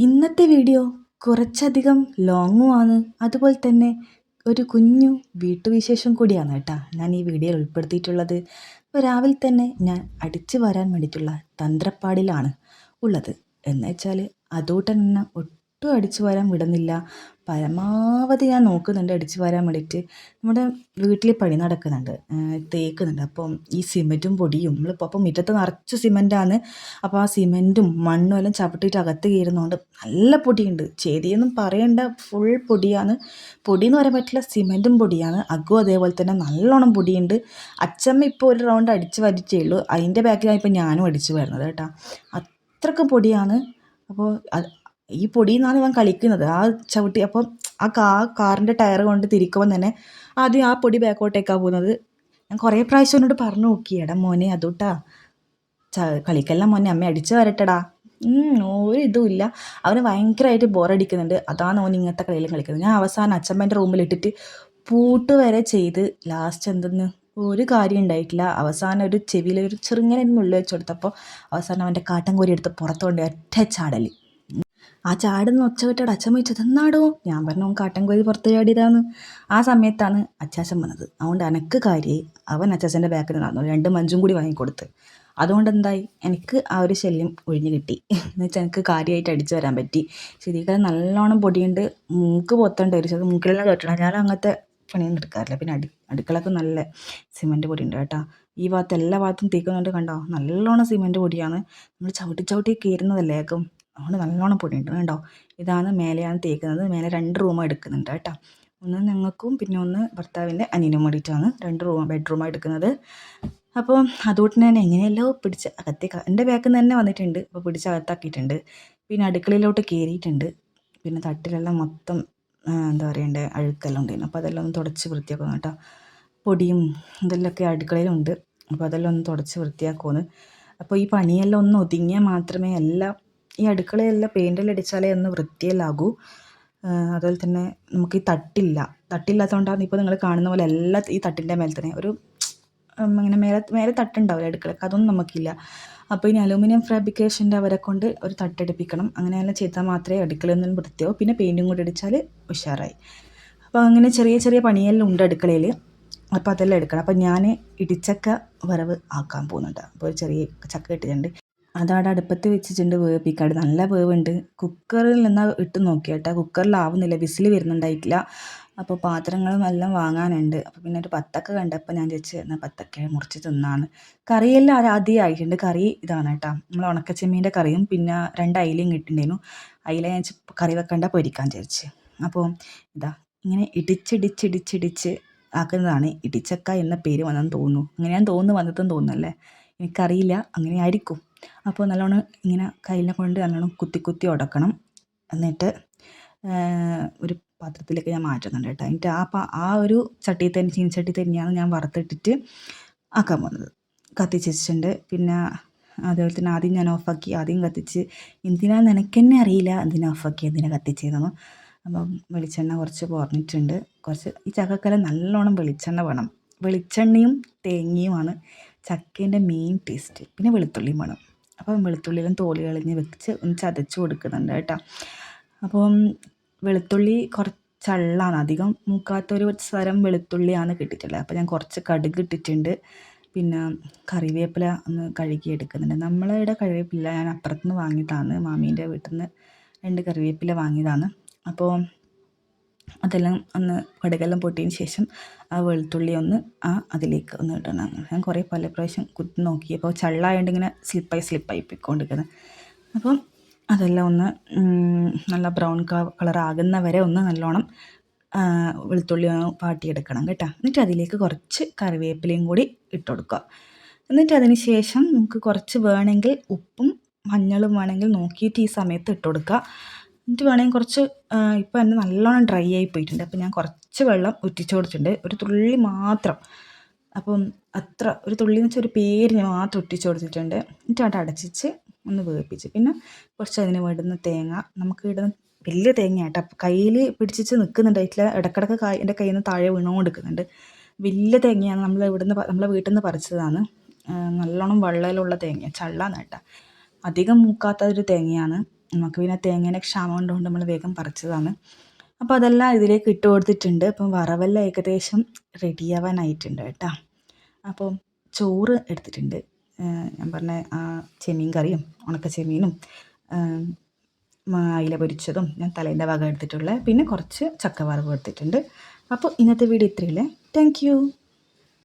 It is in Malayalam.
ഇന്നത്തെ വീഡിയോ കുറച്ചധികം ലോങ്ങുമാണ്. അതുപോലെ തന്നെ ഒരു കുഞ്ഞു വീട്ടുവിശേഷം കൂടിയാണ് കേട്ടോ ഞാൻ ഈ വീഡിയോയിൽ ഉൾപ്പെടുത്തിയിട്ടുള്ളത്. ഇപ്പോൾ രാവിലെ തന്നെ ഞാൻ അടിച്ചു വാരാൻ വേണ്ടിയിട്ടുള്ള തന്ത്രപ്പാടിലാണ് ഉള്ളത്. എന്ന് വെച്ചാൽ അതുകൊണ്ട് തന്നെ ഒട്ടും അടിച്ചു വാരാൻ വിടുന്നില്ല. പരമാവധി ഞാൻ നോക്കുന്നുണ്ട് അടിച്ചു വാരാൻ വേണ്ടിയിട്ട്. നമ്മുടെ വീട്ടിൽ പണി നടക്കുന്നുണ്ട്, തേക്കുന്നുണ്ട്. അപ്പം ഈ സിമെൻറ്റും പൊടിയും നമ്മളിപ്പോൾ അപ്പം മുറ്റത്ത് നിറച്ച് സിമെൻറ്റാണ്. അപ്പോൾ ആ സിമെൻറ്റും മണ്ണും എല്ലാം ചവിട്ടിയിട്ട് അകത്ത് കയറുന്നതുകൊണ്ട് നല്ല പൊടിയുണ്ട്. ചേരിയൊന്നും പറയണ്ട, ഫുൾ പൊടിയാണ്. പൊടി എന്ന് പറയാൻ പറ്റില്ല, സിമെൻറ്റും പൊടിയാണ്. അകവും അതേപോലെ തന്നെ നല്ലോണം പൊടിയുണ്ട്. അച്ചമ്മ ഇപ്പോൾ ഒരു റൗണ്ട് അടിച്ച് വാരിയിട്ടേ ഉള്ളൂ. അതിൻ്റെ ബാക്കിലാണ് ഇപ്പോൾ ഞാനും അടിച്ച് വരുന്നത് കേട്ടോ. അത്രയ്ക്ക് പൊടിയാണ്. അപ്പോൾ ഈ പൊടിയിൽ നിന്നാണ് ഇവൻ കളിക്കുന്നത്. ആ ചവിട്ടി അപ്പം കാറിൻ്റെ ടയർ കൊണ്ട് തിരിക്കുമ്പം തന്നെ ആദ്യം ആ പൊടി ബാക്കോട്ടേക്കാണ് പോകുന്നത്. ഞാൻ കുറേ പ്രാവശ്യം എന്നോട് പറഞ്ഞു നോക്കി, എടാ മോനെ അതുട്ടാ കളിക്കെല്ലാം മോനെ അമ്മ അടിച്ചു വരട്ടടാ. ഒരു ഇതുമില്ല. അവന് ഭയങ്കരമായിട്ട് ബോറടിക്കുന്നുണ്ട്. അതാണ് ഓൻ ഇങ്ങനത്തെ കളിയെല്ലാം കളിക്കുന്നത്. ഞാൻ അവസാനം അച്ഛമ്മേൻ്റെ റൂമിലിട്ടിട്ട് പൂട്ട് വരെ ചെയ്ത് ലാസ്റ്റ് എന്തെന്ന് ഒരു കാര്യം ഉണ്ടായിട്ടില്ല. അവസാനം ഒരു ചെവിയിലൊരു ചെറുങ്ങനെ ഉള്ളിൽ വെച്ച് കൊടുത്തപ്പോൾ അവസാനം അവൻ്റെ കാട്ടൻ കോരി എടുത്ത് പുറത്തുകൊണ്ട് ഒറ്റ ചാടൽ. ആ ചാടുന്ന ഒച്ച കേട്ടോട് അച്ഛൻ ചോദിച്ചത് എന്നാടോ? ഞാൻ പറഞ്ഞു കാട്ടൻ കോഴി പുറത്ത് ചാടിയതാന്ന്. ആ സമയത്താണ് അച്ചാച്ചൻ വന്നത്. അതുകൊണ്ട് എനക്ക് കാര്യമായി. അവൻ അച്ചാച്ചൻ്റെ ബാക്കിൽ നടന്നു 2 മഞ്ചും കൂടി വാങ്ങിക്കൊടുത്ത്. അതുകൊണ്ട് എന്തായി, എനിക്ക് ആ ഒരു ശല്യം ഒഴിഞ്ഞു കിട്ടി. എന്ന് വെച്ചാൽ എനിക്ക് കാര്യമായിട്ട് അടിച്ചു വരാൻ പറ്റി. ശരിക്കും നല്ലോണം പൊടിയുണ്ട്. മൂക്ക് പൊത്തേണ്ട ഒരു ചെറിയ മൂക്കിലെല്ലാം കേട്ടണം. ഞാൻ അങ്ങനത്തെ പണിയൊന്നും എടുക്കാറില്ല. പിന്നെ അടുക്കളക്ക് നല്ല സിമെൻറ്റ് പൊടിയുണ്ട് കേട്ടോ. ഈ ഭാഗത്ത് എല്ലാ ഭാഗത്തും തേക്കുന്നുണ്ട്. കണ്ടോ, നല്ലോണം സിമെൻറ്റ് പൊടിയാണ്. നമ്മൾ ചവിട്ടി ചവിട്ടി കയറുന്നതല്ലേക്കും. അതുകൊണ്ട് നല്ലോണം പൊടിയുണ്ട് കേട്ടോ. ഇതാണ് മേലെയാണ് തേക്കുന്നത്. മേലെ 2 റൂം എടുക്കുന്നുണ്ട് കേട്ടോ. ഒന്ന് ഞങ്ങൾക്കും പിന്നെ ഒന്ന് ഭർത്താവിൻ്റെ അനിയനും വേണ്ടിയിട്ടാണ് 2 ബെഡ്റൂമാണ് എടുക്കുന്നത്. അപ്പോൾ അതുകൊണ്ട് ഞാൻ എങ്ങനെയല്ലോ പിടിച്ച് അകത്തേക്ക് എൻ്റെ ബാക്കിൽ നിന്ന് തന്നെ വന്നിട്ടുണ്ട്. അപ്പോൾ പിടിച്ച് അകത്താക്കിയിട്ടുണ്ട്. പിന്നെ അടുക്കളയിലോട്ട് കയറിയിട്ടുണ്ട്. പിന്നെ തട്ടിലെല്ലാം മൊത്തം എന്താ പറയണ്ടേ അഴുക്കെല്ലാം ഉണ്ടായിരുന്നു. അപ്പോൾ അതെല്ലാം ഒന്ന് തുടച്ച് വൃത്തിയാക്കുന്നു കേട്ടോ. പൊടിയും ഇതെല്ലാമൊക്കെ അടുക്കളയിലുണ്ട്. അപ്പോൾ അതെല്ലാം ഒന്ന് തുടച്ച് വൃത്തിയാക്കുമെന്ന്. അപ്പോൾ ഈ പണിയെല്ലാം ഒന്ന് ഒതുങ്ങിയാൽ മാത്രമേ എല്ലാം ഈ അടുക്കളയെല്ലാം പെയിൻ്റെല്ലാം അടിച്ചാലേ ഒന്ന് വൃത്തിയെല്ലാകൂ. അതുപോലെ തന്നെ നമുക്ക് ഈ തട്ടില്ലാത്തതുകൊണ്ടാണ് ഇപ്പോൾ നിങ്ങൾ കാണുന്ന പോലെ എല്ലാ ഈ തട്ടിൻ്റെ മേലെ തന്നെ ഒരു ഇങ്ങനെ മേലെ തട്ടുണ്ടാവില്ല അടുക്കളക്ക്, അതൊന്നും നമുക്കില്ല. അപ്പോൾ ഇനി അലൂമിനിയം ഫാബ്രിക്കേഷൻ്റെ അവരെ കൊണ്ട് ഒരു തട്ടെടുപ്പിക്കണം. അങ്ങനെയെല്ലാം ചെയ്താൽ മാത്രമേ അടുക്കളയൊന്നും വൃത്തിയാവും. പിന്നെ പെയിൻറ്റും കൂടി അടിച്ചാൽ ഉഷാറായി. അപ്പോൾ അങ്ങനെ ചെറിയ ചെറിയ പണിയെല്ലാം ഉണ്ട് അടുക്കളയിൽ. അപ്പോൾ അതെല്ലാം എടുക്കണം. അപ്പോൾ ഞാൻ ഇടിച്ചക്ക വറവ് ആക്കാൻ പോകുന്നുണ്ട്. അപ്പോൾ ഒരു ചെറിയ ചക്ക ഇട്ടിട്ടുണ്ട്. അതവിടെ അടുപ്പത്ത് വെച്ചിട്ടുണ്ട് വേവിപ്പിക്കാണ്ട്. നല്ല വേവുണ്ട്. കുക്കറിൽ നിന്നാൽ ഇട്ട് നോക്കി കേട്ടോ. കുക്കറിലാവുന്നില്ല, വിസിൽ വരുന്നുണ്ടായിട്ടില്ല. അപ്പോൾ പാത്രങ്ങളും എല്ലാം വാങ്ങാനുണ്ട്. അപ്പോൾ പിന്നെ ഒരു ബത്തക്ക കണ്ടപ്പോൾ ഞാൻ വിചാരിച്ച് എന്നാൽ ബത്തക്ക മുറിച്ച് തിന്നാണ്. കറിയെല്ലാം ആദ്യം ആയിട്ടുണ്ട്. കറി ഇതാണ് കേട്ടോ, നമ്മൾ ഉണക്കച്ചെമ്മീൻ്റെ കറിയും പിന്നെ 2 അയിലയും കിട്ടിയിട്ടുണ്ടായിരുന്നു. അയില ഞാൻ കറി വെക്കണ്ട പൊരിക്കാൻ വിചാരിച്ച്. അപ്പോൾ ഇതാ ഇങ്ങനെ ഇടിച്ചിടിച്ചിടിച്ചിടിച്ച് ആക്കുന്നതാണ് ഇടിച്ചക്ക എന്ന പേര് വന്നെന്ന് തോന്നുന്നു. അങ്ങനെയാണ് വന്നതെന്ന് തോന്നുന്നല്ലേ, എനിക്കറിയില്ല. അങ്ങനെ ആയിരിക്കും. അപ്പോൾ നല്ലോണം ഇങ്ങനെ കയ്യിനെ കൊണ്ട് നല്ലോണം കുത്തി കുത്തി ഉടക്കണം. എന്നിട്ട് ഒരു പാത്രത്തിലേക്ക് ഞാൻ മാറ്റുന്നുണ്ട് കേട്ടോ. എന്നിട്ട് ആ ഒരു ചീനച്ചട്ടി തന്നെയാണ് ഞാൻ വറുത്തിട്ടിട്ട് ആക്കാൻ പോകുന്നത്. കത്തിച്ച് വെച്ചിട്ടുണ്ട്. പിന്നെ അതുപോലെ തന്നെ ആദ്യം ഞാൻ ഓഫാക്കി, ആദ്യം കത്തിച്ച്. എന്തിനാന്ന് എനിക്ക് തന്നെ അറിയില്ല എന്തിനാ ഓഫാക്കി എന്തിനാ കത്തിച്ചതെന്ന്. അപ്പം വെളിച്ചെണ്ണ കുറച്ച് പോർന്നിട്ടുണ്ട്. ഈ ചക്കക്കല നല്ലോണം വെളിച്ചെണ്ണ വേണം. വെളിച്ചെണ്ണയും തേങ്ങയുമാണ് ചക്കേൻ്റെ മെയിൻ ടേസ്റ്റ്. പിന്നെ വെളുത്തുള്ളിയും വേണം. അപ്പം വെളുത്തുള്ളിയെല്ലാം തോല് കളഞ്ഞ് വെച്ച് ഒന്ന് ചതച്ച് കൊടുക്കുന്നുണ്ട് കേട്ടോ. അപ്പം വെളുത്തുള്ളി കുറച്ചള്ളാണ്, അധികം മൂക്കാത്തൊരു സ്വരം വെളുത്തുള്ളിയാണ് കിട്ടിയിട്ടുള്ളത്. അപ്പോൾ ഞാൻ കുറച്ച് കടുക് ഇട്ടിട്ടുണ്ട്. പിന്നെ കറിവേപ്പില ഒന്ന് കഴുകി എടുക്കുന്നുണ്ട്. നമ്മളിവിടെ കറിവേപ്പില ഞാൻ അപ്പുറത്തുനിന്ന് വാങ്ങിയതാണ്, മാമീൻ്റെ വീട്ടിൽ നിന്ന് 2 കറിവേപ്പില വാങ്ങിയതാണ്. അപ്പോൾ അതെല്ലാം ഒന്ന് കടുകെല്ലാം പൊട്ടിയതിന് ശേഷം ആ വെളുത്തുള്ളി ഒന്ന് അതിലേക്ക് ഒന്ന് ഇടണം. ഞാൻ പല പ്രാവശ്യം കുത്തി നോക്കി. അപ്പോൾ ചള്ളായതുകൊണ്ട് ഇങ്ങനെ സ്ലിപ്പായി പോയിക്കൊണ്ടിരിക്കുന്നത്. അപ്പം അതെല്ലാം ഒന്ന് നല്ല ബ്രൗൺ കളർ ആകുന്ന വരെ ഒന്ന് നല്ലോണം വെളുത്തുള്ളി വാട്ടിയെടുക്കണം കേട്ടോ. എന്നിട്ട് അതിലേക്ക് കുറച്ച് കറിവേപ്പിലയും കൂടി ഇട്ട് കൊടുക്കുക. എന്നിട്ട് അതിന് ശേഷം നമുക്ക് കുറച്ച് വേണമെങ്കിൽ ഉപ്പും മഞ്ഞളും വേണമെങ്കിൽ നോക്കിയിട്ട് ഈ സമയത്ത് ഇട്ട് കൊടുക്കുക. എന്നിട്ട് വേണമെങ്കിൽ കുറച്ച് ഇപ്പോൾ എൻ്റെ നല്ലോണം ഡ്രൈ ആയി പോയിട്ടുണ്ട്. അപ്പോൾ ഞാൻ കുറച്ച് വെള്ളം ഉറ്റിച്ച് കൊടുത്തിട്ടുണ്ട്, ഒരു തുള്ളി മാത്രം. അപ്പം അത്ര ഒരു തുള്ളി എന്ന് വെച്ചാൽ ഒരു പേരിന് മാത്രം ഒറ്റിച്ച് കൊടുത്തിട്ടുണ്ട്. എന്നിട്ട് അവിടെ അടച്ചിച്ച് ഒന്ന് വേവിപ്പിച്ച്. പിന്നെ കുറച്ച് അതിന് വേണ്ടുന്ന തേങ്ങ, നമുക്ക് ഇടുന്ന വലിയ തേങ്ങ കേട്ടോ. അപ്പോൾ കയ്യിൽ പിടിച്ചിട്ട് നിൽക്കുന്നുണ്ടായിട്ടില്ല, ഇടക്കിടക്ക് എൻ്റെ കയ്യിൽ നിന്ന് താഴെ വീണുകൊടുക്കുന്നുണ്ട്. വലിയ തേങ്ങയാണ്, നമ്മളെ വീട്ടിൽ നിന്ന് പറിച്ചതാണ്. നല്ലോണം വെള്ളയിലുള്ള തേങ്ങ, ചള്ളാന്ന് കേട്ടോ. അധികം മൂക്കാത്ത ഒരു തേങ്ങയാണ്. നമുക്ക് പിന്നെ തേങ്ങേനെ ക്ഷാമം ഉള്ളതുകൊണ്ട് നമ്മൾ വേഗം പറിച്ചതാണ്. അപ്പോൾ അതെല്ലാം ഇതിലേക്ക് ഇട്ട് കൊടുത്തിട്ടുണ്ട്. അപ്പം വറവെല്ലാം ഏകദേശം റെഡിയാവാനായിട്ടുണ്ട് കേട്ടോ. അപ്പം ചോറ് എടുത്തിട്ടുണ്ട്. ഞാൻ പറഞ്ഞ ആ ചെമ്മീൻ കറിയും ഉണക്ക ചെമ്മീനും അയില പൊരിച്ചതും ഞാൻ തലേൻ്റെ ഭാഗം എടുത്തിട്ടുള്ളത്. പിന്നെ കുറച്ച് ചക്ക വറവ് എടുത്തിട്ടുണ്ട്. അപ്പോൾ ഇന്നത്തെ വീഡിയോ ഇത്രയല്ലേ. Thank you.